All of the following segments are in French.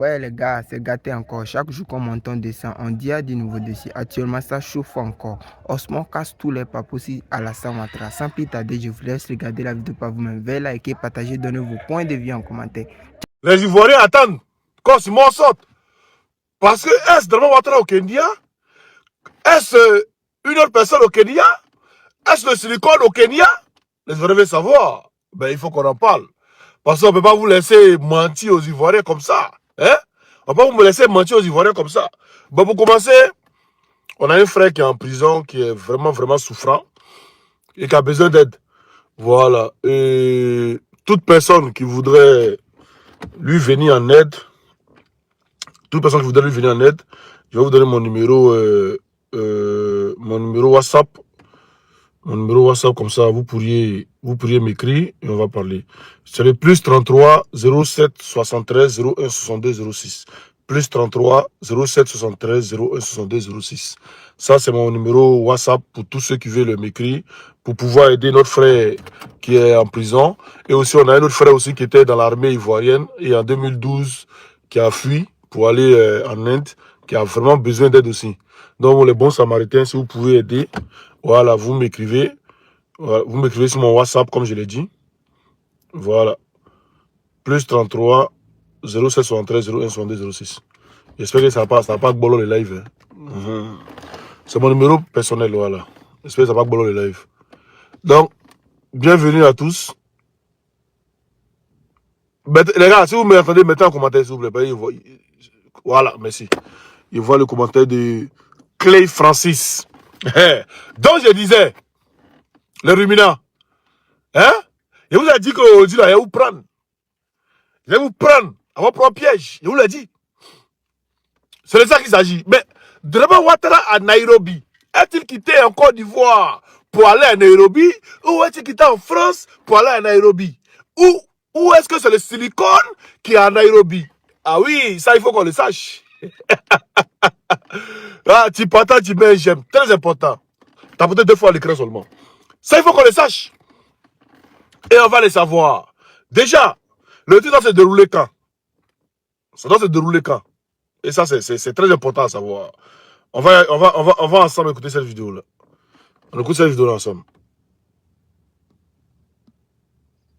Ouais, les gars, c'est gâté encore. Chaque jour qu'on monte, on descend. On dit à des nouveaux dossiers. Actuellement, ça chauffe encore. Osman casse tous les pas possibles à la Ouattara. Sans plus tarder, je vous laisse regarder la vidéo par vous-même. Veuillez liker, partager, donner vos points de vue en commentaire. Les Ivoiriens attendent qu'Osman sorte. Parce que est-ce Draman Ouattara au Kenya? Est-ce une autre personne au Kenya? Est-ce le silicone au Kenya? Les Ivoiriens veulent savoir. Ben, il faut qu'on en parle. Parce qu'on ne peut pas vous laisser mentir aux Ivoiriens comme ça. Hein? On ne peut pas vous laisser mentir aux Ivoiriens comme ça. Bon, pour commencer, on a un frère qui est en prison, qui est vraiment, vraiment souffrant et qui a besoin d'aide. Voilà. Et toute personne qui voudrait lui venir en aide, je vais vous donner mon numéro WhatsApp. Mon numéro WhatsApp, comme ça, vous pourriez m'écrire et on va parler. C'est le plus 33 07 73 01 62 06. Plus 33 07 73 01 62 06. Ça, c'est mon numéro WhatsApp pour tous ceux qui veulent m'écrire, pour pouvoir aider notre frère qui est en prison. Et aussi, on a un autre frère aussi qui était dans l'armée ivoirienne et en 2012, qui a fui pour aller en Inde, qui a vraiment besoin d'aide aussi. Donc, les bons samaritains, si vous pouvez aider, voilà, vous m'écrivez. Voilà, vous m'écrivez sur mon WhatsApp, comme je l'ai dit. Voilà. Plus 33 07 73 01 62 06. J'espère que ça va pas bolo le live. Hein. C'est mon numéro personnel, voilà. J'espère que ça va pas bolo le live. Donc, bienvenue à tous. Les gars, si vous m'entendez, mettez en commentaire, s'il vous plaît. Voilà, merci. Je vois le commentaire de Clay Francis. Donc, je disais, les ruminants, hein? Je vous ai dit qu'aujourd'hui, je vais vous prendre. Je vais vous prendre à votre propre piège. Je vous l'ai dit. C'est de ça qu'il s'agit. Mais Draman Ouattara à Nairobi, est-il quitté en Côte d'Ivoire pour aller à Nairobi ou est-il quitté en France pour aller à Nairobi? Ou est-ce que c'est le silicone qui est à Nairobi? Ah oui, ça il faut qu'on le sache. Ah, tu partages, tu mets un j'aime. Très important. T'as peut-être 2 fois à l'écran seulement. Ça il faut qu'on le sache. Et on va le savoir. Déjà, le truc doit se dérouler quand? Ça doit se dérouler quand? Et ça, c'est très important à savoir. On va ensemble écouter cette vidéo-là. On écoute cette vidéo-là ensemble.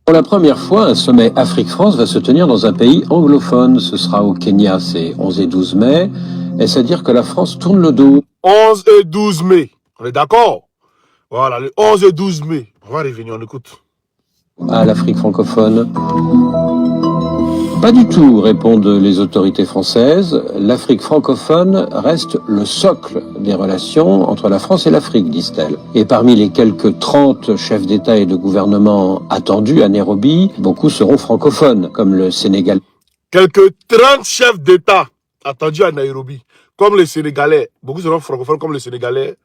Pour la première fois, un sommet Afrique-France va se tenir dans un pays anglophone. Ce sera au Kenya, c'est 11 et 12 mai. Est-ce à dire que la France tourne le dos? 11 et 12 mai. On est d'accord? Voilà, le 11 et 12 mai. On va revenir, on écoute. À l'Afrique francophone? Pas du tout, répondent les autorités françaises. L'Afrique francophone reste le socle des relations entre la France et l'Afrique, disent-elles. Et parmi les quelques 30 chefs d'État et de gouvernement attendus à Nairobi, beaucoup seront francophones, comme le Sénégal. Quelques 30 chefs d'État attendus à Nairobi, comme les Sénégalais. Beaucoup seront francophones, comme les Sénégalais.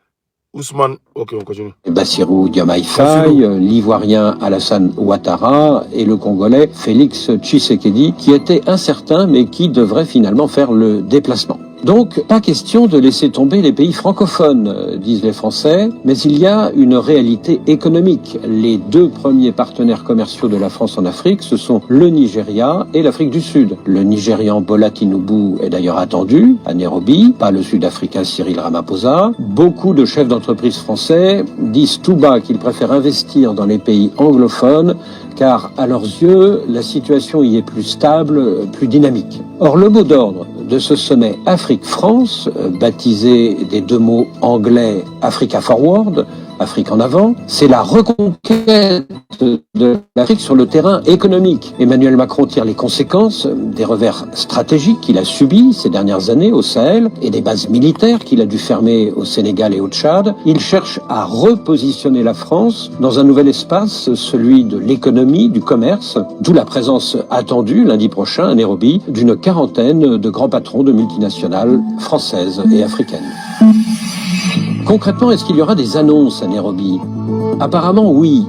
Ousmane, ok, on continue. Bassirou Diomaye Faye, l'Ivoirien Alassane Ouattara et le Congolais Félix Tshisekedi, qui était incertain mais qui devrait finalement faire le déplacement. Donc, pas question de laisser tomber les pays francophones, disent les Français, mais il y a une réalité économique. Les 2 premiers partenaires commerciaux de la France en Afrique, ce sont le Nigeria et l'Afrique du Sud. Le Nigérian Bola Tinubu est d'ailleurs attendu à Nairobi, pas le Sud-Africain Cyril Ramaphosa. Beaucoup de chefs d'entreprise français disent tout bas qu'ils préfèrent investir dans les pays anglophones, car à leurs yeux, la situation y est plus stable, plus dynamique. Or, le mot d'ordre de ce sommet Afrique-France, baptisé des 2 mots anglais Africa Forward, Afrique en avant, c'est la reconquête de l'Afrique sur le terrain économique. Emmanuel Macron tire les conséquences des revers stratégiques qu'il a subis ces dernières années au Sahel et des bases militaires qu'il a dû fermer au Sénégal et au Tchad. Il cherche à repositionner la France dans un nouvel espace, celui de l'économie, du commerce, d'où la présence attendue lundi prochain à Nairobi d'une quarantaine de grands patrons de multinationales françaises et africaines. Concrètement, est-ce qu'il y aura des annonces à Nairobi? Apparemment, oui.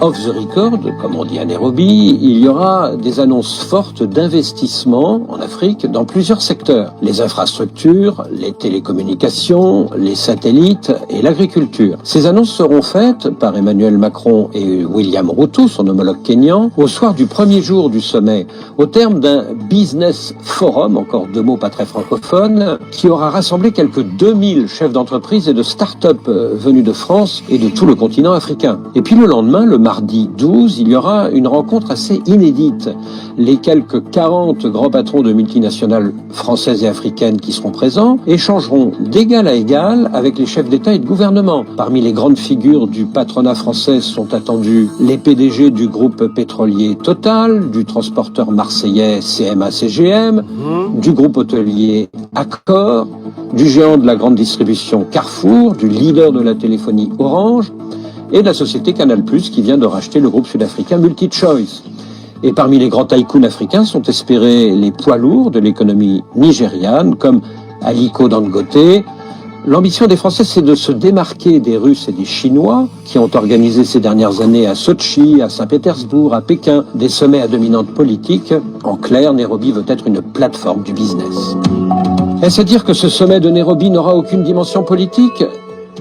off the record, comme on dit à Nairobi, il y aura des annonces fortes d'investissement en Afrique dans plusieurs secteurs. Les infrastructures, les télécommunications, les satellites et l'agriculture. Ces annonces seront faites par Emmanuel Macron et William Ruto, son homologue kényan, au soir du premier jour du sommet, au terme d'un business forum, encore deux mots pas très francophones, qui aura rassemblé quelques 2000 chefs d'entreprise et de start-up venus de France et de tout le continent africain. Et puis le lendemain, le mardi 12, il y aura une rencontre assez inédite. Les quelques 40 grands patrons de multinationales françaises et africaines qui seront présents échangeront d'égal à égal avec les chefs d'État et de gouvernement. Parmi les grandes figures du patronat français sont attendus les PDG du groupe pétrolier Total, du transporteur marseillais CMA-CGM, du groupe hôtelier Accor, du géant de la grande distribution Carrefour, du leader de la téléphonie Orange et de la société Canal+, qui vient de racheter le groupe sud-africain MultiChoice. Et parmi les grands tycoons africains sont espérés les poids lourds de l'économie nigériane, comme Aliko Dangote. L'ambition des Français, c'est de se démarquer des Russes et des Chinois, qui ont organisé ces dernières années à Sochi, à Saint-Pétersbourg, à Pékin, des sommets à dominante politique. En clair, Nairobi veut être une plateforme du business. Est-ce à dire que ce sommet de Nairobi n'aura aucune dimension politique ?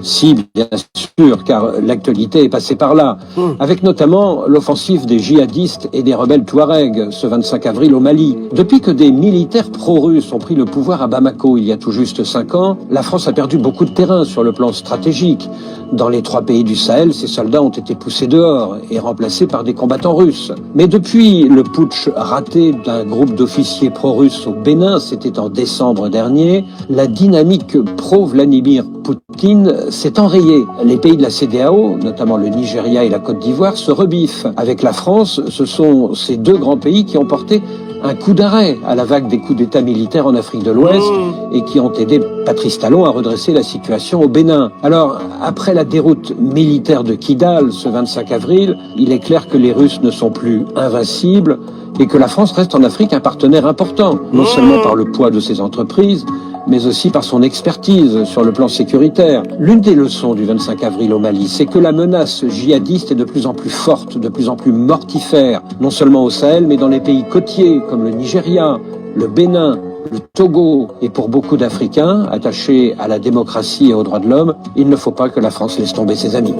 Si, bien sûr, car l'actualité est passée par là, avec notamment l'offensive des djihadistes et des rebelles Touaregs ce 25 avril au Mali. Depuis que des militaires pro-russes ont pris le pouvoir à Bamako il y a tout juste 5 ans, la France a perdu beaucoup de terrain sur le plan stratégique. Dans les 3 pays du Sahel, ces soldats ont été poussés dehors et remplacés par des combattants russes. Mais depuis le putsch raté d'un groupe d'officiers pro-russes au Bénin, c'était en décembre dernier, la dynamique pro-Vladimir Poutine s'est enrayée. Les pays de la CEDEAO, notamment le Nigeria et la Côte d'Ivoire, se rebiffent. Avec la France, ce sont ces 2 grands pays qui ont porté un coup d'arrêt à la vague des coups d'État militaires en Afrique de l'Ouest et qui ont aidé Patrice Talon à redresser la situation au Bénin. Alors, après la déroute militaire de Kidal ce 25 avril, il est clair que les Russes ne sont plus invincibles et que la France reste en Afrique un partenaire important, non seulement par le poids de ses entreprises, mais aussi par son expertise sur le plan sécuritaire. L'une des leçons du 25 avril au Mali, c'est que la menace djihadiste est de plus en plus forte, de plus en plus mortifère, non seulement au Sahel, mais dans les pays côtiers comme le Nigeria, le Bénin, le Togo. Et pour beaucoup d'Africains attachés à la démocratie et aux droits de l'homme, il ne faut pas que la France laisse tomber ses amis.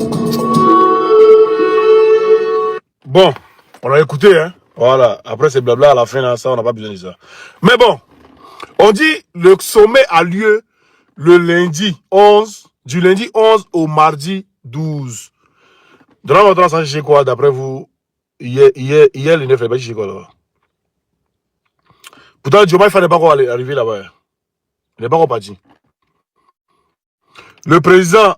Bon, on a écouté, hein. Voilà, après c'est blabla à la fin, là, ça, on n'a pas besoin de ça. Mais bon, on dit le sommet a lieu le lundi 11, du lundi 11 au mardi 12. Dans votre temps, c'est quoi, d'après vous, hier, le 9 février, c'est quoi là-bas? Pourtant, Diomaye Faye n'est pas encore arrivé là-bas. Il n'est pas encore parti. Le président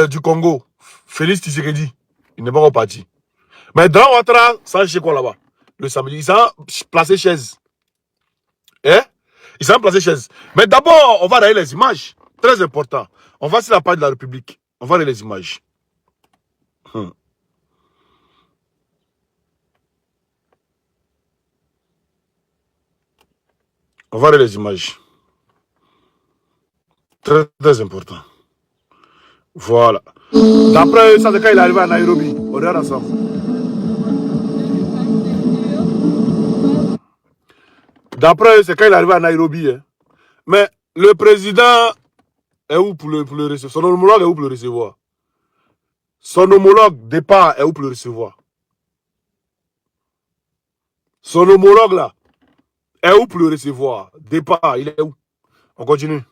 du Congo, Félix Tshisekedi, il n'est pas encore parti. Mais dans Ouattara, ça, c'est quoi là-bas? Le samedi, ils sont placés chaises. Hein? Ils sont placés chaises. Mais d'abord, on va regarder les images. Très important. On va sur la page de la République. On va regarder les images. On va regarder les images. Très, très important. Voilà. D'après ça, c'est quand il est arrivé à Nairobi. On regarde ensemble. D'après, c'est quand il est arrivé à Nairobi. Hein. Mais le président est où pour le recevoir? Son homologue est où pour le recevoir? Son homologue départ est où pour le recevoir? Son homologue là est où pour le recevoir? Départ, il est où? On continue.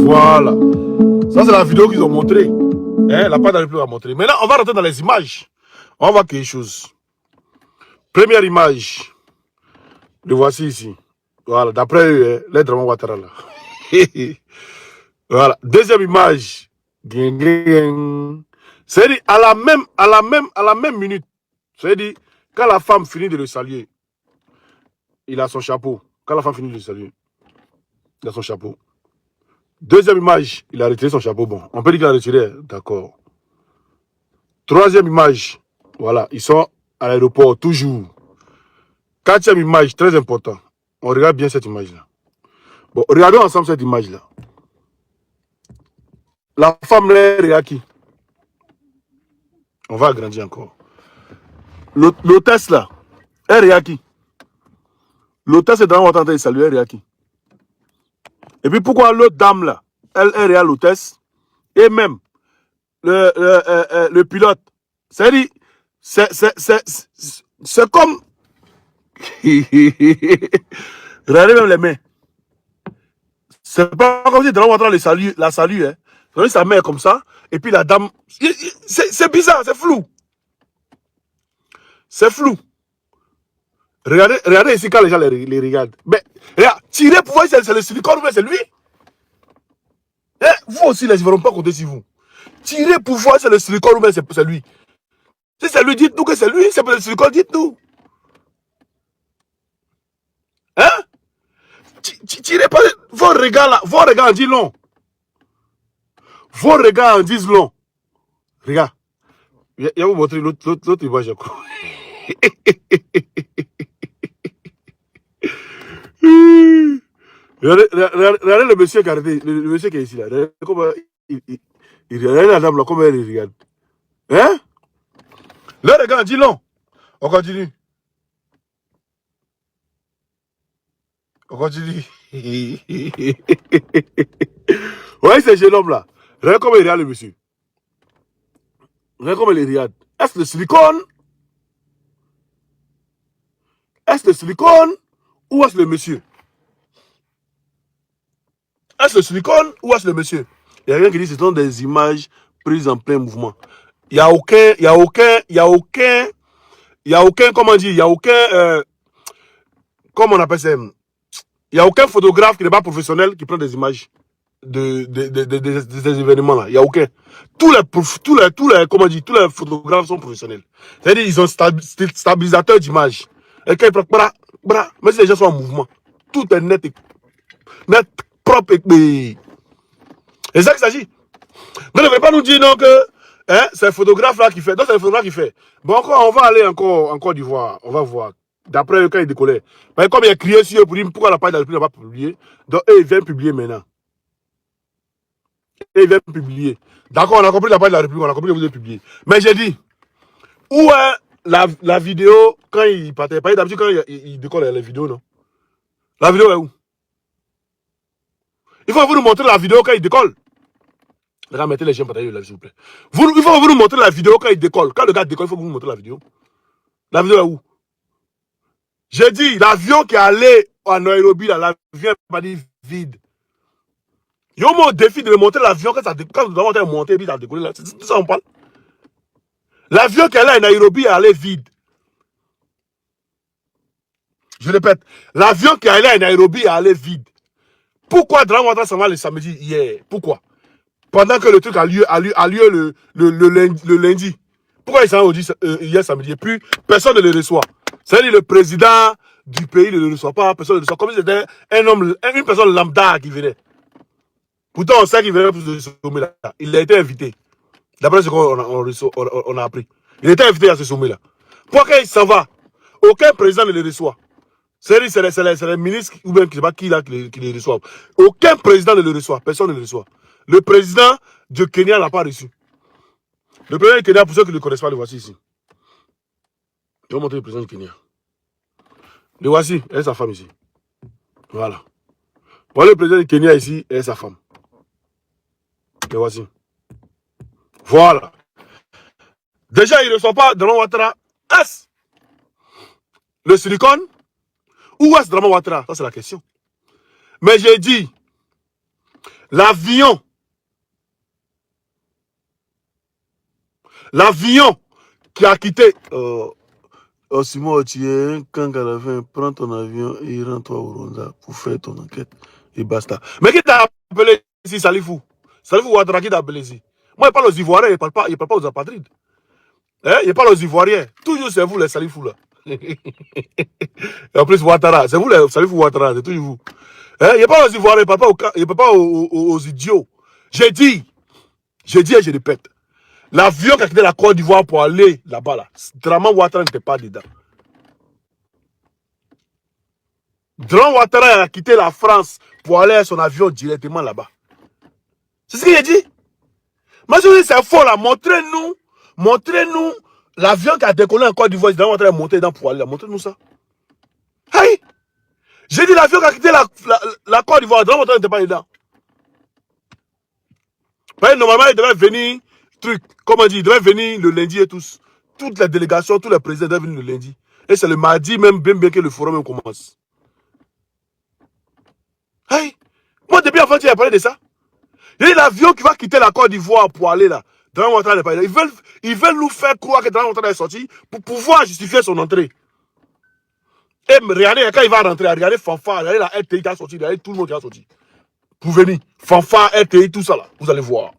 Voilà. Ça, c'est la vidéo qu'ils ont montrée. Hein, la page de la République a montré. Maintenant, on va rentrer dans les images. On va voir quelque chose. Première image. Le voici ici. Voilà. D'après l'aide de Ouattara là. Voilà. Deuxième image. C'est-à-dire, à la même minute, c'est-à-dire, quand la femme finit de le saluer, il a son chapeau. Quand la femme finit de le saluer, il a son chapeau. Deuxième image, il a retiré son chapeau. Bon, on peut dire qu'il a retiré, d'accord. Troisième image, voilà, ils sont à l'aéroport, toujours. Quatrième image, très important. On regarde bien cette image-là. Bon, regardons ensemble cette image-là. La femme là, regarde qui? On va agrandir encore. L'hôtesse là, elle regarde qui? L'hôtesse est dans votre train de saluer, elle regarde qui? Et puis pourquoi l'autre dame là, elle regarde l'hôtesse et même le pilote. C'est-à-dire, c'est comme... Regardez même les mains. C'est pas comme si dans votre train la salue, hein. C'est sa main comme ça, et puis la dame... C'est bizarre, c'est flou. C'est flou. Regardez ici quand les gens les regardent. Mais regarde, tirer pour voir si c'est le silicone ou c'est lui. Eh, vous aussi, les, ils ne vont pas compter sur vous. Tirer pour voir si c'est le silicone ou c'est lui. Si c'est lui, dites-nous que c'est lui. C'est le silicone, dites-nous. Hein? Tirez pas vos regards là. Vos regards en disent long. Vos regards en disent long. Regarde. Il va vous montrer l'autre image encore. Regardez le monsieur qui a arrêté, le monsieur qui est ici là. Regardez comment il regarde la dame là, comment elle regarde. Hein? Le regard dit non. On continue. On continue. Ouais, ce jeune homme là. Regardez comment il regarde le monsieur. Regardez comment il regarde. Est-ce le silicone? Est-ce le silicone ou est-ce le monsieur? Est-ce le silicone ou est-ce le monsieur? Il y a rien qui dit que ce sont des images prises en plein mouvement. Il n'y a aucun, comment dire, il n'y a aucun, comment on appelle ça? Il n'y a aucun photographe qui n'est pas professionnel qui prend des images des événements là. Il n'y a aucun. Tous les photographes sont professionnels. C'est-à-dire ils ont stabilisateur d'image. Et quand ils prennent, même si les gens sont en mouvement, tout est net, propre et c'est ça qu'il s'agit. Mais ne pouvez pas nous dire non que hein, c'est le photographe là qui fait. Non, c'est le photographe qui fait. Bon, encore, on va aller encore en Côte d'Ivoire. On va voir. D'après quand il décollait. Mais comme il a crié sur eux pour dire pourquoi la page de la République n'a pas publié, donc eux, ils viennent publier maintenant. Et ils viennent publier. D'accord, on a compris la page de la République, on a compris que vous avez publié. Mais j'ai dit, où est la vidéo quand il partait? Pas d'habitude quand il décolle les vidéos, non? La vidéo est où? Il faut vous nous montrer la vidéo quand il décolle. Les gars, mettez les gens partager, s'il vous plaît. Il faut vous nous montrer la vidéo quand il décolle. Quand le gars décolle, il faut vous nous montrer la vidéo. La vidéo est où? J'ai dit, l'avion qui est allé à Nairobi, l'avion n'est pas dit vide. Il y a au moins au défi de montrer l'avion quand nous avons monté, puis ça a décollé là. C'est ça on parle. L'avion qui est allé à Nairobi est allé vide. Je répète, l'avion qui est allé à Nairobi est allé vide. Pourquoi Dramane Ouattara s'en va le samedi hier? Pourquoi? Pendant que le truc a lieu le lundi. Pourquoi il s'en va hier samedi? Et puis, personne ne le reçoit. C'est-à-dire le président du pays ne le reçoit pas, personne ne le reçoit. Comme si c'était une personne lambda qui venait. Pourtant, on sait qu'il venait pour ce sommet-là. Il a été invité. D'après ce qu'on a appris. Il était invité à ce sommet-là. Pourquoi il s'en va? Aucun président ne le reçoit. C'est les ministres ou bien je ne sais pas qui là qui les reçoivent. Aucun président ne le reçoit. Personne ne le reçoit. Le président du Kenya n'a pas reçu. Le président du Kenya, pour ceux qui ne le connaissent pas, le voici ici. Je vais montrer le président du Kenya. Le voici, elle est sa femme ici. Voilà. Voilà le président du Kenya ici, elle est sa femme. Le voici. Voilà. Déjà, il ne reçoit pas Dramane Ouattara. Est-ce le silicone ou est-ce Dramane Ouattara? Ça, c'est la question. Mais j'ai dit, l'avion qui a quitté... Simon, tu es un gang à la fin, prends ton avion et rentre-toi au Rwanda pour faire ton enquête. Et basta. Mais qui t'a appelé ici, Salifou? Salifou Ouattara, qui t'a appelé ici? Moi, je parle aux Ivoiriens, je ne parle pas aux apatrides. Hein? Je parle aux Ivoiriens. Toujours, c'est vous les salifous là. Et en plus, Ouattara, c'est vous les salifous Ouattara, c'est toujours vous. Hein? Je parle aux Ivoiriens, je ne parle pas aux idiots. J'ai dit et je répète. L'avion qui a quitté la Côte d'Ivoire pour aller là-bas, là, Draman Ouattara n'était pas dedans. Draman Ouattara a quitté la France pour aller à son avion directement là-bas. C'est ce qu'il a dit. Moi, je dis c'est faux là. Montrez-nous l'avion qui a décollé en Côte d'Ivoire. Draman Ouattara est monté dedans pour aller là. Montrez-nous ça. Hey! J'ai dit l'avion qui a quitté la Côte d'Ivoire. Draman Ouattara n'était pas dedans. Normalement, il devait venir, comment dire, il devait venir le lundi et tous. Toutes les délégations, tous les présidents devaient venir le lundi. Et c'est le mardi même, bien que le forum même commence. Hey! Moi, depuis avant, tu as parlé de ça. Il y a l'avion qui va quitter la Côte d'Ivoire pour aller là. Draman Ouattara n'est pas là. Ils veulent nous faire croire que Draman Ouattara est sorti pour pouvoir justifier son entrée. Et regardez, quand il va rentrer, regardez Fanfare, regardez la RTI qui a sorti, regardez tout le monde qui a sorti. Pour venir. Fanfare, RTI, tout ça là. Vous allez voir.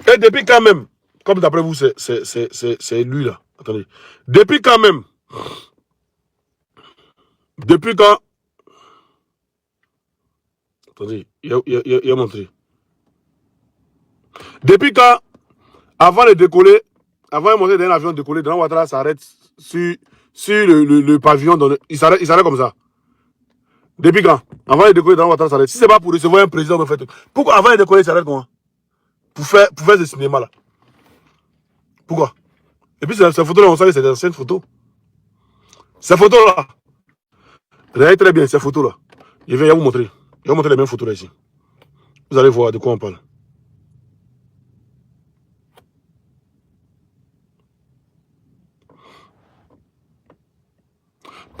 Et depuis quand même, comme d'après vous, c'est lui là. Attendez. Depuis quand même. Depuis quand. Attendez, il a montré. Depuis quand, avant de décoller, avant de monter dans un avion décoller, Draman Ouattara s'arrête sur le pavillon. Il s'arrête comme ça. Depuis quand? Avant de décoller, Draman Ouattara s'arrête. Si c'est pas pour recevoir un président, pourquoi avant de décoller, il s'arrête comment? Pour faire ce cinéma là. Pourquoi? Et puis ces photos là, on sait que c'est des anciennes photos. Ces photos là. Regardez très bien ces photos là. Je vais vous montrer. Je vais vous montrer les mêmes photos là ici. Vous allez voir de quoi on parle.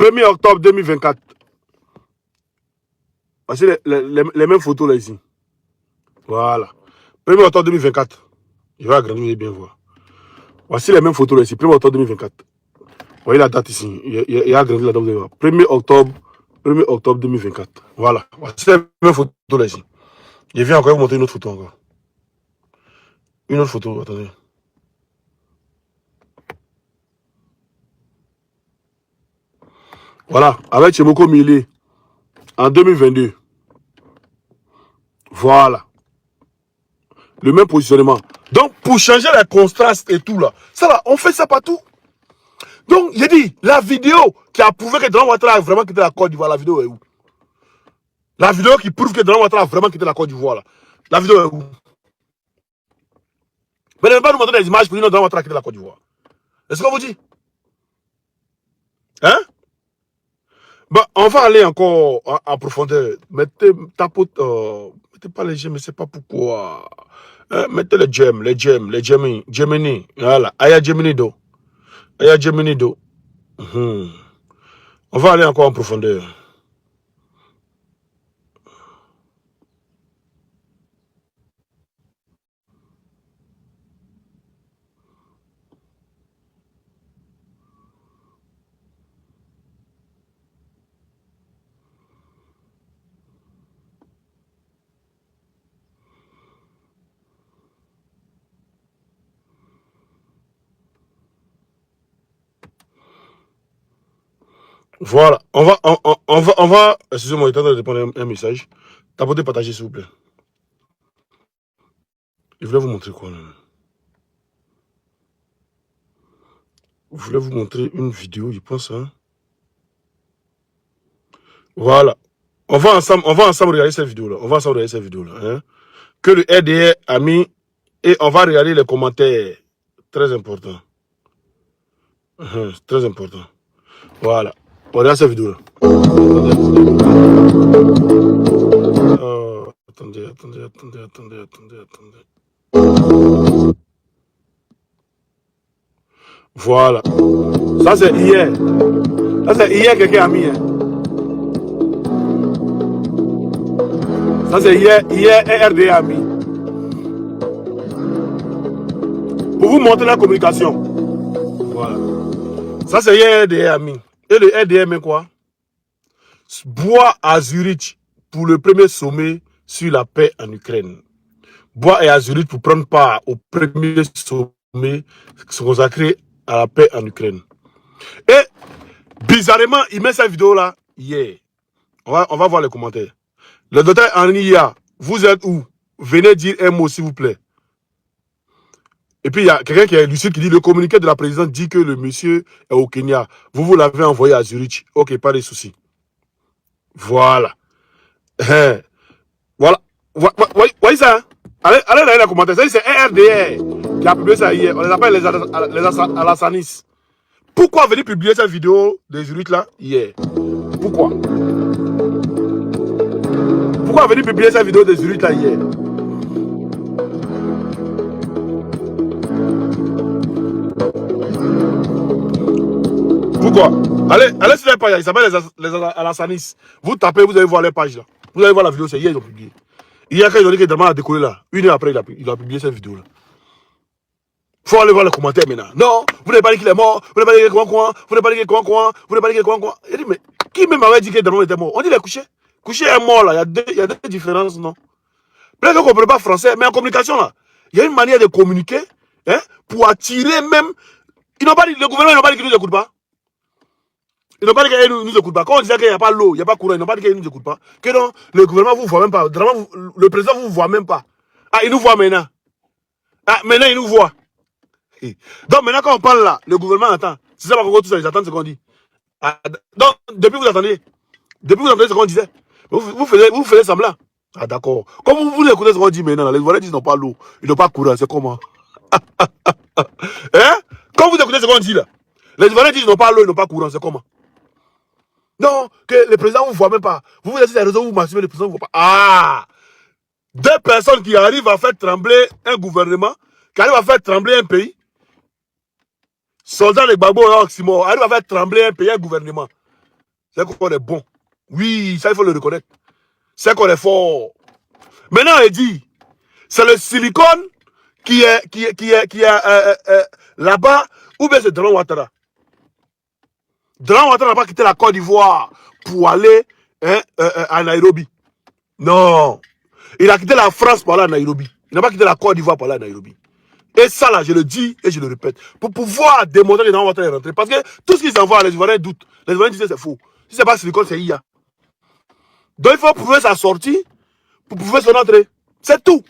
« 1er octobre 2024. Voici les mêmes photos là ici. Voilà. 1er octobre 2024. Je vais agrandir, vous allez bien voir. Voici les mêmes photos là ici. 1er octobre 2024. Vous voyez la date ici. Il a agrandi la date, vous allez voir. 1er octobre 2024. Voilà. Voici les mêmes photos là ici. Je viens encore vous montrer une autre photo encore. Une autre photo, attendez. Voilà, avec Tchemoko Milé, en 2022. Voilà. Le même positionnement. Donc, pour changer les contrastes et tout là, ça là, on fait ça partout. Donc, j'ai dit, la vidéo qui a prouvé que Draman Ouattara a vraiment quitté la Côte d'Ivoire, la vidéo est où? La vidéo qui prouve que Draman Ouattara a vraiment quitté la Côte d'Ivoire, là. La vidéo est où? Mais ne pas nous montrer des images pour dire que Draman Ouattara a quitté la Côte d'Ivoire. Est-ce qu'on vous dit? Hein? Bah, on va aller encore en profondeur. Mettez pas les gemmes, je ne sais pas pourquoi. Mettez les Gemini. Voilà. Aya Gemini do. On va aller encore en profondeur. Voilà, on va, excusez-moi, il est en train de répondre un message. Tapotez, partagez s'il vous plaît. Je voulais vous montrer quoi là? Je voulais vous montrer une vidéo, je pense. Hein? Voilà. On va ensemble regarder cette vidéo là. Hein? Que le RDR a mis et on va regarder les commentaires. Très important. Très important. Voilà. On regarde cette vidéo là. Attendez. Voilà. Ça c'est hier. Quelqu'un a mis. Hein. Ça c'est hier RDA a mis. Pour vous montrer la communication. Voilà. Ça c'est hier RDA a mis. Et le RDA met quoi? Bois à Zurich pour le premier sommet sur la paix en Ukraine. Bois et à Zurich pour prendre part au premier sommet consacré à la paix en Ukraine. Et bizarrement, il met cette vidéo-là hier. On va voir les commentaires. Le docteur Henri Yah, vous êtes où? Venez dire un mot, s'il vous plaît. Et puis, il y a quelqu'un qui est lucide qui dit, le communiqué de la présidente dit que le monsieur est au Kenya. Vous l'avez envoyé à Zurich. Ok, pas de souci. Voilà. Voilà. Voyez ça, hein? Allez dans les commentaires. C'est un RDR qui a publié ça hier. On les appelle les Alassanis. Pourquoi venir publier cette vidéo de Zurich là hier? Pourquoi? Pourquoi venir publier cette vidéo de Zurich là hier? Pourquoi? Allez sur les pages, ils s'appellent les Alassanis. Vous tapez, vous allez voir les pages là. Vous allez voir la vidéo, c'est hier ils ont publié. Hier, quand ils ont dit que Draman a décollé là, une heure après, il a publié cette vidéo là. Faut aller voir les commentaires maintenant. Non, vous n'avez pas dit qu'il est mort, vous n'avez pas dit qu'il est coin, vous n'avez pas dit qu'il est coin, vous n'avez pas dit qu'il est coin. Il dit, mais qui même avait dit que Draman était mort? On dit qu'il est couché. Couché est mort là, il y a des différences, non? Peut-être qu'on ne comprend pas français, mais en communication là, il y a une manière de communiquer hein, pour attirer même. Ils n'ont pas dit, le gouvernement n'a pas dit qu'ils ne nous écoutent pas. Ils n'ont pas dit qu'ils ne nous écoutent pas. Quand on disait qu'il n'y a pas l'eau, il n'y a pas courant, ils n'ont pas dit qu'ils ne nous écoutent pas. Que non, le gouvernement ne vous voit même pas. Le président ne vous voit même pas. Ah, il nous voit maintenant. Ah, maintenant il nous voit. Donc maintenant quand on parle là, le gouvernement attend. C'est ça pourquoi tout ça, ils attendent ce qu'on dit. Ah, donc, depuis vous attendez. Depuis vous entendez ce qu'on disait. Vous faisiez semblant. Ah d'accord. Comme vous écoutez ce qu'on dit maintenant, les Ivoiriens disent qu'ils n'ont pas l'eau, ils n'ont pas courant, c'est comment? Hein? Quand vous écoutez ce qu'on dit là, les Ivoiriens disent qu'ils n'ont pas l'eau, ils n'ont pas courant, c'est comment? Non, que le président ne vous voit même pas. Vous êtes sur les réseaux, vous massivez, le président ne vous voit pas. Ah! Deux personnes qui arrivent à faire trembler un gouvernement, qui arrivent à faire trembler un pays, soldats de Gbagbo et Oxymore, arrivent à faire trembler un pays, un gouvernement. C'est qu'on est bon. Oui, ça il faut le reconnaître. C'est qu'on est fort. Maintenant, il dit, c'est le silicone qui est là-bas, ou bien c'est Draman Ouattara. Draman Ouattara n'a pas quitté la Côte d'Ivoire pour aller à Nairobi. Non. Il a quitté la France pour aller à Nairobi. Il n'a pas quitté la Côte d'Ivoire pour aller à Nairobi. Et ça là, je le dis et je le répète, pour pouvoir démontrer que Draman Ouattara est rentré. Parce que tout ce qu'ils envoient, les Ivoiriens doutent. Les Ivoiriens disent que c'est faux. Si ce n'est pas silicone, c'est IA. Donc il faut prouver sa sortie pour prouver son entrée. C'est tout.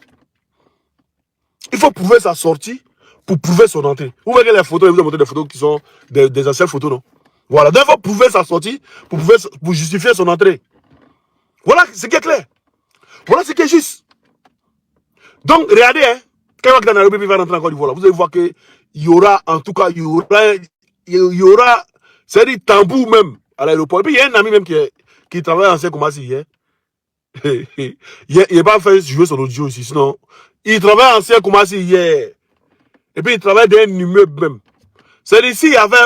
Il faut prouver sa sortie pour prouver son entrée. Vous voyez les photos, je vous ai montré des photos qui sont des anciennes photos, non? Voilà. Donc il faut prouver sa sortie pour justifier son entrée. Voilà ce qui est clair. Voilà ce qui est juste. Donc regardez, hein, quand il va Nairobi va rentrer en Côte d'Ivoire, vous allez voir qu'il y aura, en tout cas, il y aura, c'est-à-dire tambour même à l'aéroport. Et puis il y a un ami même qui travaille en ancien Koumassi hier. Il n'a pas fait jouer son audio ici, sinon. Il travaille en ancien Koumassi hier. Et puis il travaille dans un immeuble même. C'est-à-dire s'il y avait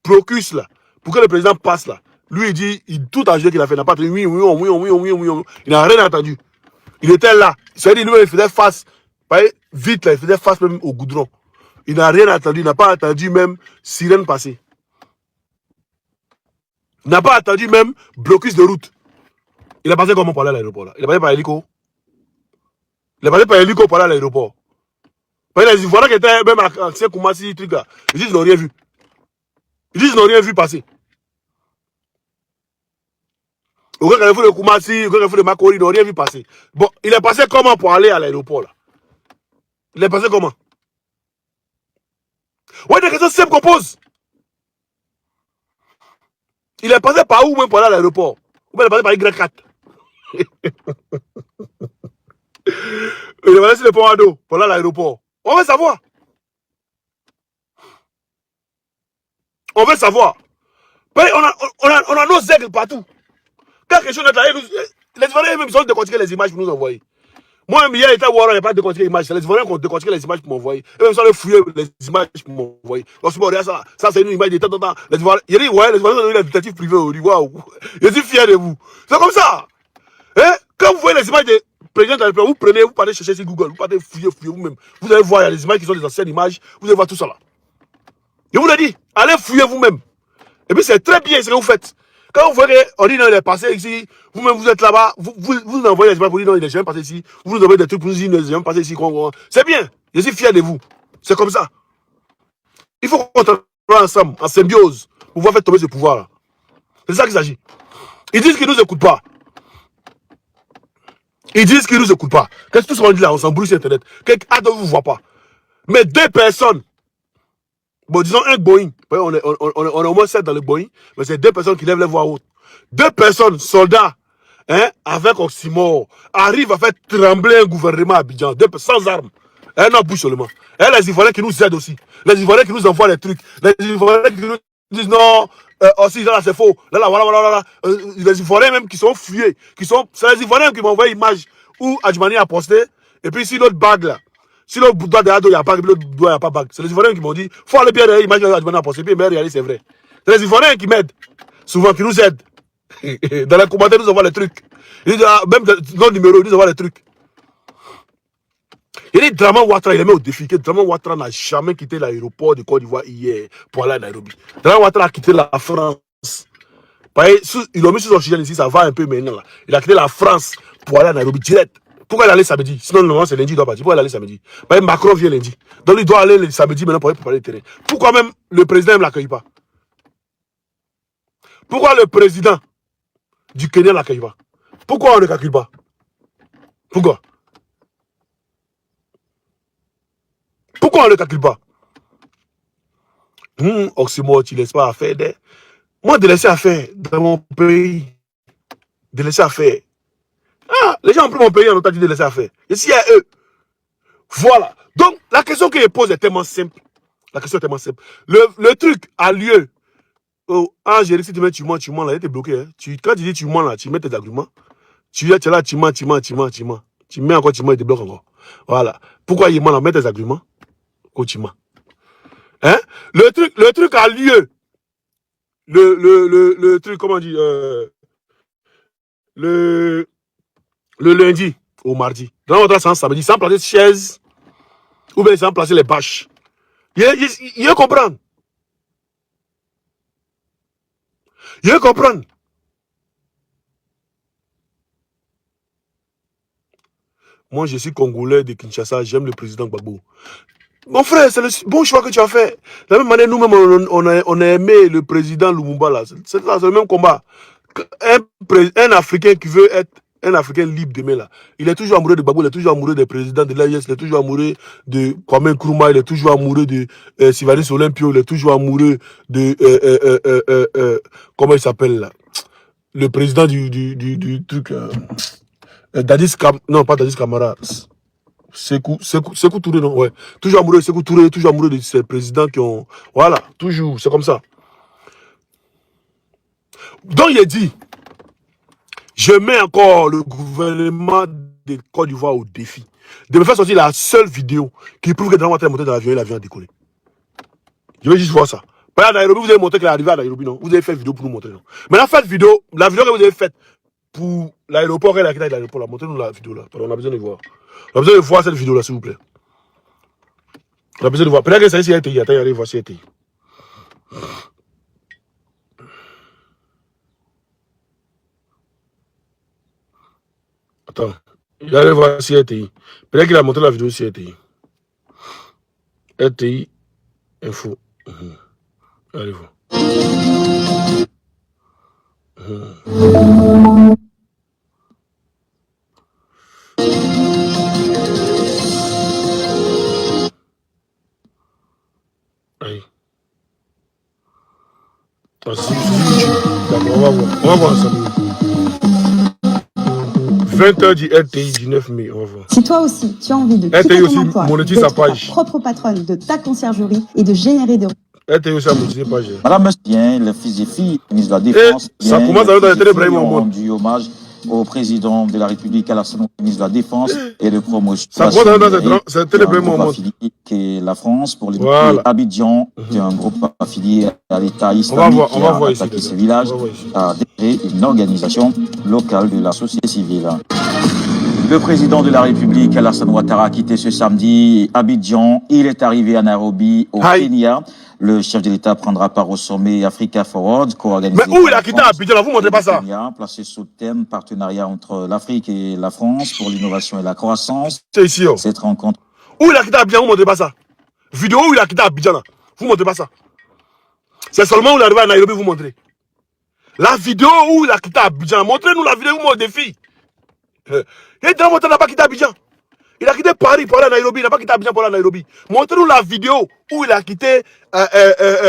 blocus là, pour que le président passe là, lui il dit, tout a qu'il a fait, il n'a pas entendu, oui. Il n'a rien entendu. Il était là. C'est-à-dire lui il faisait face, vite là, il faisait face même au goudron. Il n'a rien entendu, il n'a pas entendu même sirène passer. Il n'a pas entendu même blocus de route. Il a passé comment pour aller à l'aéroport là? Il a passé par hélico. Il a passé par hélico pour aller à l'aéroport. Les Ivoiriens qui étaient même à Ancien Koumassi, truc là, ils disent qu'ils n'ont rien vu. Ils disent qu'ils n'ont rien vu passer. Au Carrefour de Koumassi, au Carrefour de Makori, ils n'ont rien vu passer. Bon, il est passé comment pour aller à l'aéroport là? Il est passé comment? Ouais, des questions simples qu'on pose. Il est passé par où même pour aller à l'aéroport? Ou bien il est passé par Y4? Il est passé sur le pont à dos pour aller à l'aéroport. On veut savoir. On veut savoir. On a nos aigles partout. Quand quelque chose est là, les Ivoiriens même ont décortiqué les images pour nous envoyer. Moi, hier, j'étais à Ouara, il n'y a pas décortiqué les images. C'est les Ivoiriens qui ont décortiqué les images pour m'envoyer. Et même sans les fouiller les images pour m'envoyer. Ça c'est une image de temps. Les Ivoiriens, il dit, ouais, les Ivoiriens ont eu des détectives privés. On dit, waouh, je suis fier de vous. C'est comme ça. Hein? Quand vous voyez les images des présidents de la République, vous prenez, vous partez chercher sur Google, vous partez fouiller vous-même. Vous allez voir, il y a des images qui sont des anciennes images. Vous allez voir tout ça là. Je vous l'ai dit, allez fouiller vous-même. Et puis c'est très bien ce que vous faites. Quand vous voyez qu'on dit non, il est passé ici, vous-même vous êtes là-bas, vous envoyez les images pour dire non, il n'est jamais passé ici, vous nous envoyez des trucs pour nous dire non, il n'est jamais passé ici, c'est bien, je suis fier de vous. C'est comme ça. Il faut qu'on travaille ensemble, en symbiose, pour pouvoir faire tomber ce pouvoir-là. C'est ça qu'il s'agit. Ils disent qu'ils ne nous écoutent pas. Ils disent qu'ils ne nous écoutent pas. Qu'est-ce que tout ce qu'on dit là? On s'embrouille sur Internet. Quelqu'un ne vous voit pas. Mais deux personnes, bon, disons un Boeing, on est au moins 7 dans le Boeing, mais c'est deux personnes qui lèvent les voix hautes. Deux personnes, soldats, hein, avec oxymore, arrivent à faire trembler un gouvernement à Abidjan, sans armes. Un en bouche seulement. Et les Ivoiriens qui nous aident aussi. Les Ivoiriens qui nous envoient des trucs. Les Ivoiriens qui nous disent non, aussi là c'est faux. Là, voilà. Les Ivoiriens même qui sont fuyés. C'est les Ivoiriens qui m'ont envoyé une image où Adjumani a posté. Et puis si l'autre bague là, si l'autre doigt derrière, il n'y a pas bague, l'autre doigt, il n'y a pas bague. C'est les Ivoiriens qui m'ont dit, faut aller bien derrière l'image d'Adjumani a posté. Puis regardez, c'est vrai. C'est les Ivoiriens qui m'aident. Souvent, qui nous aident. Dans les commentaires, ils nous envoient les trucs. Ils disent, même dans le numéro, ils nous envoient les trucs. Il dit Draman Ouattara, il est mis au défi que Draman Ouattara n'a jamais quitté l'aéroport de Côte d'Ivoire hier pour aller à Nairobi. Draman Ouattara a quitté la France. Ils l'ont mis sur l'oxygène ici, ça va un peu maintenant là. Il a quitté la France pour aller à Nairobi direct. Pourquoi il allait samedi? Sinon, normalement, c'est lundi, il doit partir. Pourquoi il allait samedi? Macron vient lundi. Donc, il doit aller le samedi maintenant pour aller préparer le terrain. Pourquoi même le président ne l'accueille pas? Pourquoi le président du Kenya ne l'accueille pas? Pourquoi on ne l'accueille pas? Pourquoi? Pourquoi on ne le calcule pas? Oxymore, tu ne laisses pas à faire. Moi, de laisser à faire dans mon pays. De laisser à faire. Ah, les gens ont pris mon pays en otage de laisser à faire. Et si à eux. Voilà. Donc, la question que je pose est tellement simple. La question est tellement simple. Le truc a lieu. Oh, Angélique, si tu mets tu mens, là, il était bloqué. Hein. Quand tu dis tu mens, là, tu mets tes arguments. Tu es là, tu mens. Tu mets encore, tu mens, il te bloque encore. Voilà. Pourquoi il ment là? Mets tes arguments. Hein? Le truc a lieu. Le truc, comment on dit, le lundi au mardi. Dans notre sens, samedi, sans placer chaise, ou bien sans placer les bâches. Il comprendre. Il comprendre. Moi, je suis Congolais de Kinshasa, j'aime le président Gbagbo. Mon frère, c'est le bon choix que tu as fait. De la même manière, nous-mêmes, on a aimé le président Lumumba là. C'est le même combat. Un Africain qui veut être un Africain libre demain là, il est toujours amoureux de Gbagbo, il est toujours amoureux des présidents de l'AIS, il est toujours amoureux de Kwame Nkrumah, il est toujours amoureux de Sylvanus Olympio, il est toujours amoureux de comment il s'appelle là, le président du truc Dadis Kamara, non pas Dadis Kamara. Sékou Touré, non? Ouais. Toujours amoureux de Sékou Touré, toujours amoureux de ces présidents qui ont... Voilà, toujours, c'est comme ça. Donc, il a dit, je mets encore le gouvernement de Côte d'Ivoire au défi de me faire sortir la seule vidéo qui prouve que Draman Ouattara est monté dans l'avion et l'avion a décollé. Je vais juste voir ça. Par exemple, à Nairobi, vous avez montré qu'il est arrivé à Nairobi, non? Vous avez fait une vidéo pour nous montrer, non? Maintenant, faites vidéo, la vidéo que vous avez faite pour l'aéroport, elle a quitté l'aéroport, montrez-nous la vidéo là. On a besoin de voir. On a besoin de voir cette vidéo là, s'il vous plaît. On a besoin de voir. Peut-être que ça ici a été. Attends, allez voir si été. Attends. Allez voir si été. Peut-être qu'il a montré la vidéo si été. RTI Info. Allez voir. On va voir ça. 20h du RTI du 9 mai, on va voir. Si toi aussi, tu as envie de quitter ton emploi, d'être ta propre patronne de ta conciergerie et de générer de... RTI aussi a motivé page. Madame bien, le fils et fille, ministre de la Défense, ça commence à être très vraiment ont rendu hommage au président de la République, Alassane, ministre de la Défense et de promotion. Ça commence à être très vraiment qui est la France pour les Abidjan, qui est un groupe affilié à l'État islamique qui a attaqué ce village, a créé une organisation locale de la société civile. Le président de la République, Alassane Ouattara, a quitté ce samedi Abidjan. Il est arrivé à Nairobi, au Kenya. Le chef de l'État prendra part au sommet Africa Forward, co-organisé. Mais où il a quitté Abidjan, vous ne montrez pas ça? Placé sous thème partenariat entre l'Afrique et la France pour l'innovation et la croissance. C'est ici. Oh. Cette rencontre. Où il a quitté Abidjan, vous ne montrez pas ça? Vidéo où il a quitté Abidjan, là. Vous ne montrez pas ça? C'est seulement où il est arrivé à Nairobi, vous montrez. La vidéo où il a quitté Abidjan, montrez-nous la vidéo où mon défi. Il n'a pas quitté Abidjan. Il a quitté Paris pour aller à Nairobi. Il n'a pas quitté Abidjan pour aller à Nairobi. Montrez-nous la vidéo où il a quitté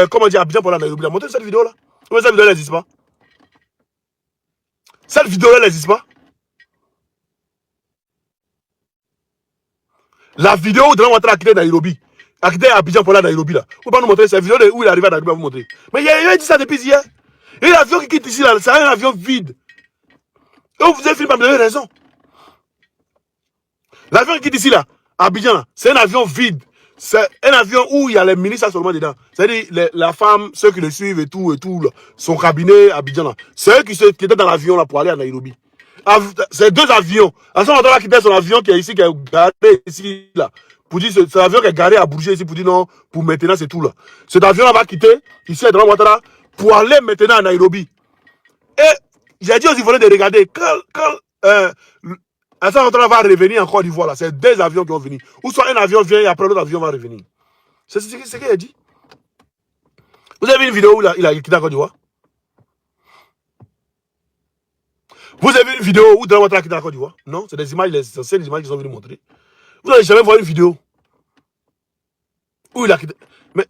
comment dire, Abidjan pour aller à Nairobi. Montrez cette vidéo-là. Mais cette vidéo n'existe pas. Cette vidéo-là n'existe pas. La vidéo où Draman Ouattara a quitté Nairobi. A quitté Abidjan pour aller à Nairobi. Là. Vous pouvez pas nous montrer cette vidéo où il est arrivé à Nairobi à vous montrer. Mais il a dit ça depuis hier. Et l'avion qui quitte ici, là, c'est un avion vide. Et vous avez fini par me donner raison. L'avion qui quitte ici, là, à Abidjan, c'est un avion vide. C'est un avion où il y a les ministres seulement dedans. C'est-à-dire la femme, ceux qui le suivent et tout, là, son cabinet à Abidjan. C'est eux qui étaient dans l'avion là pour aller à Nairobi. C'est deux avions. À ce moment-là, qui était son avion qui est ici, qui est garé ici, là. Pour dire, c'est l'avion qui est garé à Bourget ici, pour dire non, pour maintenant, c'est tout là. Cet avion-là va quitter, ici à Draman Ouattara, pour aller maintenant à Nairobi. Et j'ai dit aux Ivoiriens de regarder, quand Alassane Ouattara va revenir en Côte d'Ivoire, là, c'est deux avions qui vont venir. Ou soit un avion vient et après l'autre avion va revenir. C'est ce qu'il a dit. Vous avez vu une vidéo où il a quitté la Côte d'Ivoire? Vous avez vu une vidéo où Draman Ouattara a quitté la Côte d'Ivoire? Non, c'est des images, c'est des images qu'ils sont venus montrer. Vous n'avez jamais vu une vidéo où il a quitté. Mais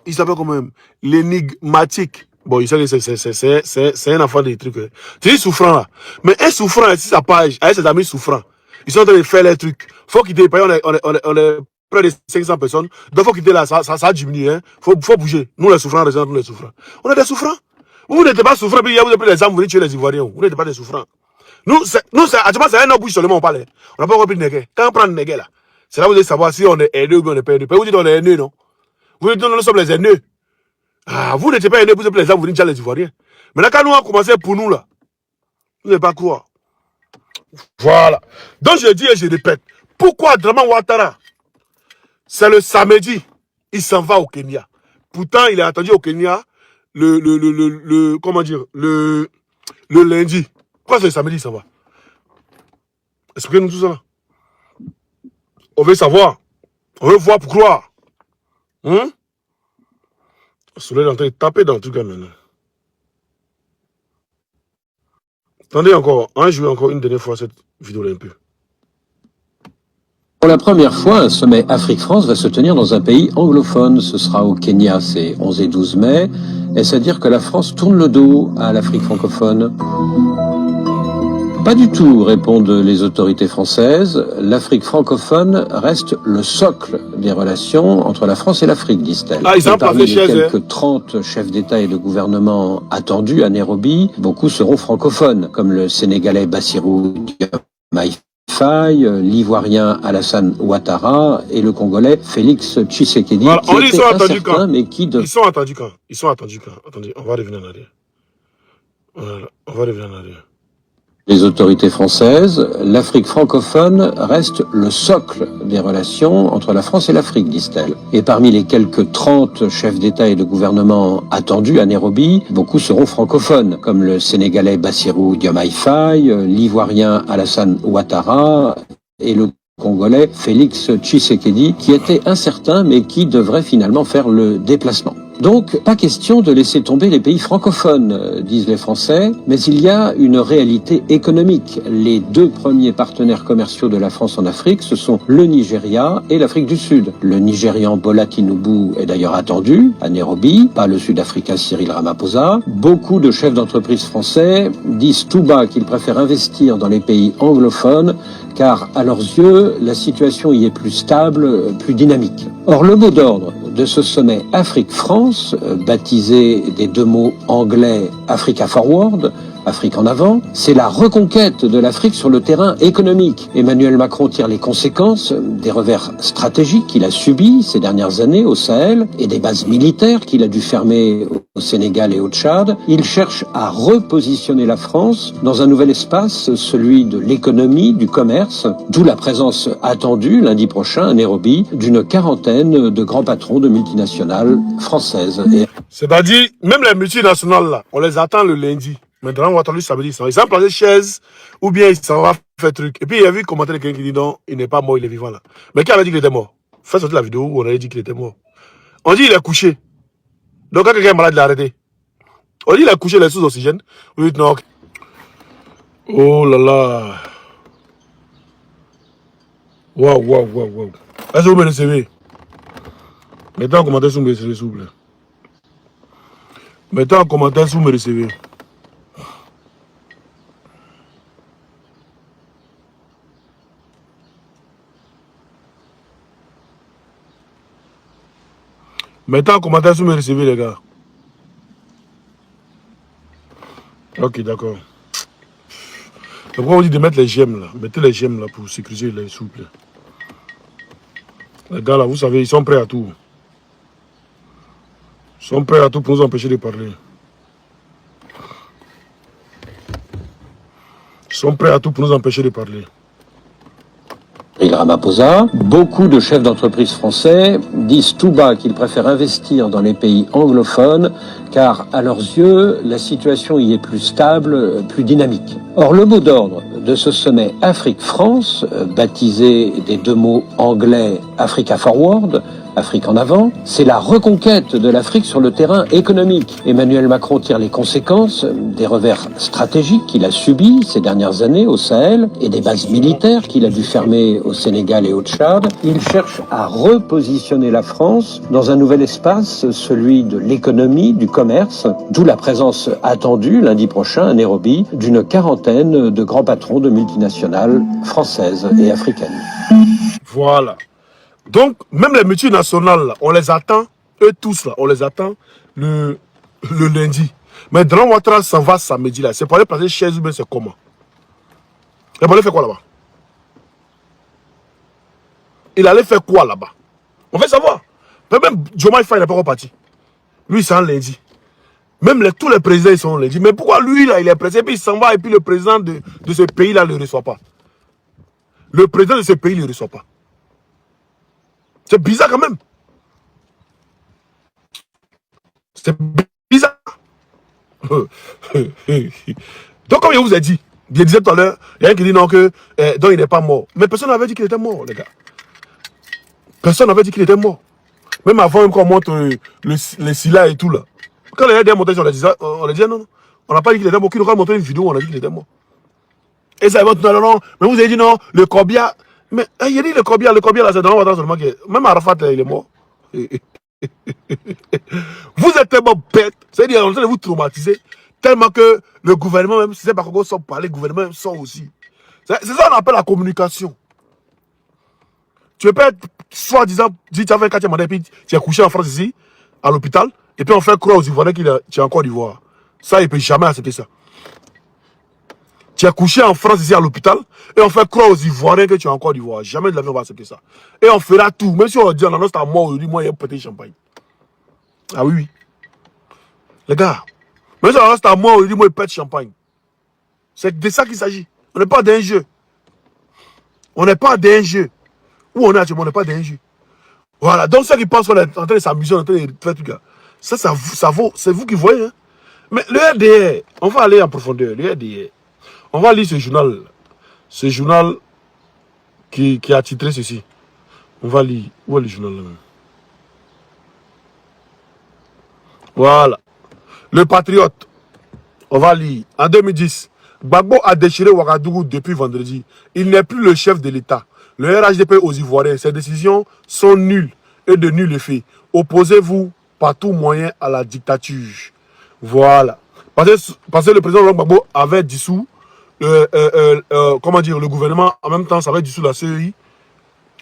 il s'appelle quand même l'énigmatique. Bon, il sait que c'est un enfant des trucs. Tu dis souffrant là. Mais un souffrant, c'est sa page, avec ses amis souffrants. Ils sont en train de faire les trucs. Faut quitter. On est près de 500 personnes. Donc faut quitter là, ça a diminué. Hein. Faut bouger. Nous les souffrants, nous les souffrants. On est des souffrants. Vous n'êtes pas souffrants, puis vous avez pris les armes, vous venez tuer les Ivoiriens. Vous n'êtes pas des souffrants. Nous, c'est un bouche seulement on parle. On n'a pas compris de néguer. Quand on prend le néguer là, c'est là où vous allez savoir si on est haineux ou bien on n'est pas haineux. Vous dites on est haineux, non? Vous dites nous sommes les haineux. Ah, vous n'étiez pas haineux, vous êtes les armes, vous venez tuer les Ivoiriens. Maintenant, quand nous avons commencé pour nous là, vous n'avez pas quoi. Voilà. Donc je dis et je répète, pourquoi Draman Ouattara, c'est le samedi, il s'en va au Kenya. Pourtant, il est attendu au Kenya comment dire, le lundi. Pourquoi c'est le samedi, il s'en va? Expliquez-nous tout ça là. On veut savoir. On veut voir pour croire. Le soleil est en train de taper dans le truc là maintenant. Attendez encore, je vais encore une dernière fois cette vidéo-là un peu. Pour la première fois, un sommet Afrique-France va se tenir dans un pays anglophone. Ce sera au Kenya, c'est 11 et 12 mai. Est-ce à dire que la France tourne le dos à l'Afrique francophone? Pas du tout, répondent les autorités françaises. L'Afrique francophone reste le socle des relations entre la France et l'Afrique, disent-elles. Parmi les quelques 30 chefs d'État et de gouvernement attendus à Nairobi, beaucoup seront francophones, comme le Sénégalais Bassirou Diomaye Faye, l'Ivoirien Alassane Ouattara et le Congolais Félix Tshisekedi, voilà, qui étaient incertains, mais qui... Ils sont attendus quand? Ils sont attendus quand? Attendez, on va revenir en arrière. Voilà, on va revenir en arrière. Les autorités françaises, l'Afrique francophone reste le socle des relations entre la France et l'Afrique, disent-elles. Et parmi les quelques 30 chefs d'État et de gouvernement attendus à Nairobi, beaucoup seront francophones, comme le Sénégalais Bassirou Diomaye Faye, l'Ivoirien Alassane Ouattara et le Congolais Félix Tshisekedi, qui était incertain mais qui devrait finalement faire le déplacement. Donc, pas question de laisser tomber les pays francophones, disent les Français, mais il y a une réalité économique. Les deux premiers partenaires commerciaux de la France en Afrique, ce sont le Nigeria et l'Afrique du Sud. Le Nigérian Bola Tinubu est d'ailleurs attendu à Nairobi, pas le Sud-Africain Cyril Ramaphosa. Beaucoup de chefs d'entreprise français disent tout bas qu'ils préfèrent investir dans les pays anglophones, car à leurs yeux, la situation y est plus stable, plus dynamique. Or, le mot d'ordre de ce sommet Afrique-France, baptisé des deux mots anglais Africa Forward, Afrique en avant, c'est la reconquête de l'Afrique sur le terrain économique. Emmanuel Macron tire les conséquences des revers stratégiques qu'il a subis ces dernières années au Sahel et des bases militaires qu'il a dû fermer au Sénégal et au Tchad. Il cherche à repositionner la France dans un nouvel espace, celui de l'économie, du commerce, d'où la présence attendue lundi prochain à Nairobi d'une quarantaine de grands patrons de multinationales françaises. C'est-à-dire, même les multinationales, là, on les attend le lundi. Maintenant, on va attendre le samedi. Ils s'en placé chaise ou bien ils s'en vont faire truc. Et puis, il y a vu commentaire de quelqu'un qui dit non, il n'est pas mort, il est vivant là. Mais qui avait dit qu'il était mort? Faites sortir la vidéo où on avait dit qu'il était mort. On dit qu'il est couché. Donc, quand quelqu'un est malade, il l'a arrêté. On dit qu'il est couché, il est sous oxygène. On dit non. Oh là là. Waouh, waouh, waouh, waouh. Est-ce que vous me recevez? Mettez en commentaire si vous me recevez, s'il vous plaît. Mettez en commentaire si vous me recevez. Mettez en commentaire si vous me recevez, les gars. Ok, d'accord. Pourquoi on dit de mettre les gemmes là? Mettez les gemmes là pour sécuriser les, s'il vous plaît. Les gars là, vous savez, ils sont prêts à tout. Ils sont prêts à tout pour nous empêcher de parler. Ils sont prêts à tout pour nous empêcher de parler. Ramaphosa, beaucoup de chefs d'entreprise français disent tout bas qu'ils préfèrent investir dans les pays anglophones car, à leurs yeux, la situation y est plus stable, plus dynamique. Or, le mot d'ordre de ce sommet Afrique-France, baptisé des deux mots anglais Africa Forward, Afrique en avant, c'est la reconquête de l'Afrique sur le terrain économique. Emmanuel Macron tire les conséquences des revers stratégiques qu'il a subis ces dernières années au Sahel et des bases militaires qu'il a dû fermer au Sénégal et au Tchad. Il cherche à repositionner la France dans un nouvel espace, celui de l'économie, du commerce, d'où la présence attendue lundi prochain à Nairobi d'une quarantaine de grands patrons de multinationales françaises et africaines. Voilà. Donc, même les multinationales, là, on les attend, eux tous, là, on les attend le lundi. Mais Draman Ouattara s'en va samedi, là. C'est pour aller placer chaise ou bien c'est comment? Et pour aller faire quoi là-bas? Il allait faire quoi là-bas? On veut savoir. Même Diomaye Faye n'est pas reparti. Lui, c'est un lundi. Même tous les présidents, ils sont lundi. Mais pourquoi lui, là, il est président, et puis il s'en va, et puis le président de ce pays-là ne le reçoit pas? Le président de ce pays ne le reçoit pas. C'est bizarre quand même. C'est bizarre. Donc, comme je vous ai dit, je disais tout à l'heure, il y a un qui dit non, que donc il n'est pas mort. Mais personne n'avait dit qu'il était mort, les gars. Personne n'avait dit qu'il était mort. Même avant qu'on montre les SILA et tout là. Quand les gars montaient, on les disait non, non. On n'a pas dit qu'il était mort. Qui nous a montré une vidéo où on a dit qu'il était mort. Et ça va tout à l'heure, non. Mais vous avez dit non, le Corbia. Mais il a dit le Corbia là, c'est dans le seulement que même Arafat, là, il est mort. Vous êtes tellement bête, c'est-à-dire en train de vous traumatiser, tellement que le gouvernement même, si c'est pas qu'on sort parler, le gouvernement même sort aussi. C'est ça qu'on appelle la communication. Tu peux être soi-disant, dit tu as fait un quartier mandat, et puis tu es couché en France ici, à l'hôpital, et puis on fait croire aux Ivoiriens qu'il est encore d'Ivoire. Ça, il ne peut jamais accepter ça. Tu es couché en France ici à l'hôpital et on fait croire aux Ivoiriens que tu es encore d'Ivoire. Jamais de la vie on va accepter ça. Et on fera tout. Même si on dit on annonce ta mort aujourd'hui, moi il y a un petit champagne. Ah oui, oui. Les gars, même si on annonce ta mort aujourd'hui, moi il pète champagne. C'est de ça qu'il s'agit. On n'est pas d'un jeu. On n'est pas d'un jeu. Où on est actuellement, on n'est pas d'un jeu. Voilà. Donc ceux qui pensent qu'on est en train de s'amuser, en train de faire tout ça. Ça vaut. C'est vous qui voyez. Hein? Mais le RDR, on va aller en profondeur. Le RDR. On va lire ce journal. Ce journal qui a titré ceci. On va lire. Où est le journal là? Voilà. Le Patriote. On va lire. En 2010, Gbagbo a déchiré Ouagadougou depuis vendredi. Il n'est plus le chef de l'État. Le RHDP aux Ivoiriens. Ces décisions sont nulles et de nul effet. Opposez-vous par tout moyen à la dictature. Voilà. Parce que le président Gbagbo avait dissous comment dire, le gouvernement, en même temps, ça avait dissous la CEI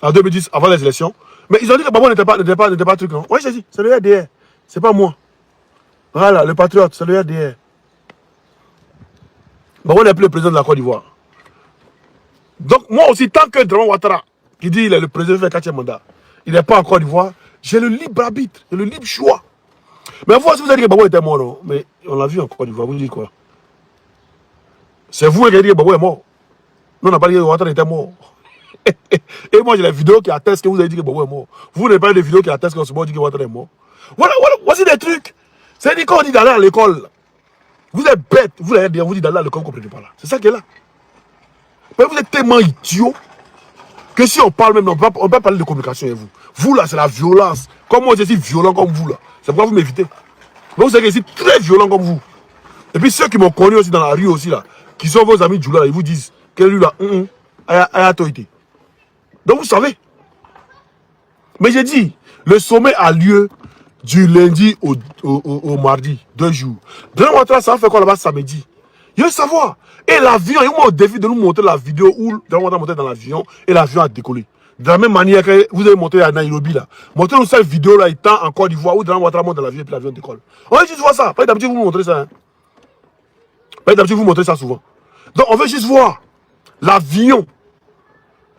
en 2010, avant les élections. Mais ils ont dit que Gbagbo n'était pas truc. Hein. Oui, j'ai dit, c'est le RDR. C'est pas moi. Voilà, le Patriote, c'est le RDR. Gbagbo n'est plus le président de la Côte d'Ivoire. Donc, moi aussi, tant que Dramane Ouattara, qui dit qu'il est le président fait 4e mandat, il n'est pas en Côte d'Ivoire, j'ai le libre arbitre, j'ai le libre choix. Mais vous, si vous avez dit que Gbagbo était mort, non? Mais on l'a vu en Côte d'Ivoire, vous dites quoi? C'est vous qui avez dit que Gbagbo est mort. Nous, on n'a pas dit que Ouattara était mort. Et moi, j'ai les vidéos qui attestent que vous avez dit que Gbagbo est mort. Vous n'avez pas des vidéos qui attestent que Gbagbo dit que Ouattara est mort. Voilà, voici des trucs. C'est dit quand on dit d'aller à l'école. Vous êtes bête. Vous l'avez dit, vous dites d'aller à l'école, vous ne comprenez pas là. C'est ça qui est là. Mais vous êtes tellement idiot que si on parle même, on peut parler de communication avec vous. Vous là, c'est la violence. Comme moi, je suis violent comme vous là. C'est pourquoi vous m'évitez. Mais vous savez que je suis très violent comme vous. Et puis ceux qui m'ont connu aussi dans la rue aussi là, qui sont vos amis Djoula, ils vous disent que lui là, a autorité. Donc vous savez. Mais j'ai dit, le sommet a lieu du lundi au mardi, 2 jours. Dramane Ouattara, ça va faire quoi là-bas samedi? Il veut savoir. Et l'avion, il m'a au défi de nous montrer la vidéo où Dramane Ouattara montait dans l'avion et l'avion a décollé. De la même manière que vous avez montré à Nairobi là. Montrez-nous cette vidéo là étant en Côte d'Ivoire où Dramane Ouattara monte dans l'avion et puis l'avion décolle. On veut juste voir ça. Pas d'habitude vous montrez ça. Hein. Pas d'habitude vous montrez ça souvent. Donc on veut juste voir l'avion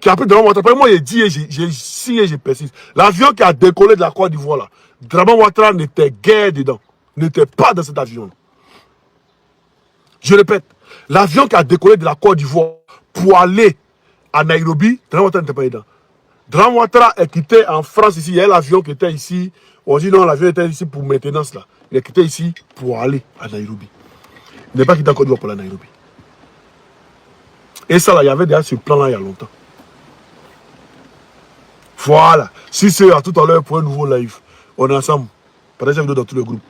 qui a pris Dramane Ouattara. Moi j'ai dit et j'ai signé et j'ai persiste. L'avion qui a décollé de la Côte d'Ivoire là. Dramane Ouattara n'était guère dedans. N'était pas dans cet avion. Je répète. L'avion qui a décollé de la Côte d'Ivoire pour aller à Nairobi, Dramane Ouattara n'était pas dedans. Dramane Ouattara est quitté en France ici. Il y a l'avion qui était ici. On dit non, l'avion était ici pour maintenance là. Il est quitté ici pour aller à Nairobi. Il n'est pas quitté en Côte d'Ivoire pour aller à Nairobi. Et ça là, il y avait déjà ce plan là il y a longtemps. Voilà. Si c'est à tout à l'heure pour un nouveau live, on est ensemble. Partagez la vidéo dans tous les groupes.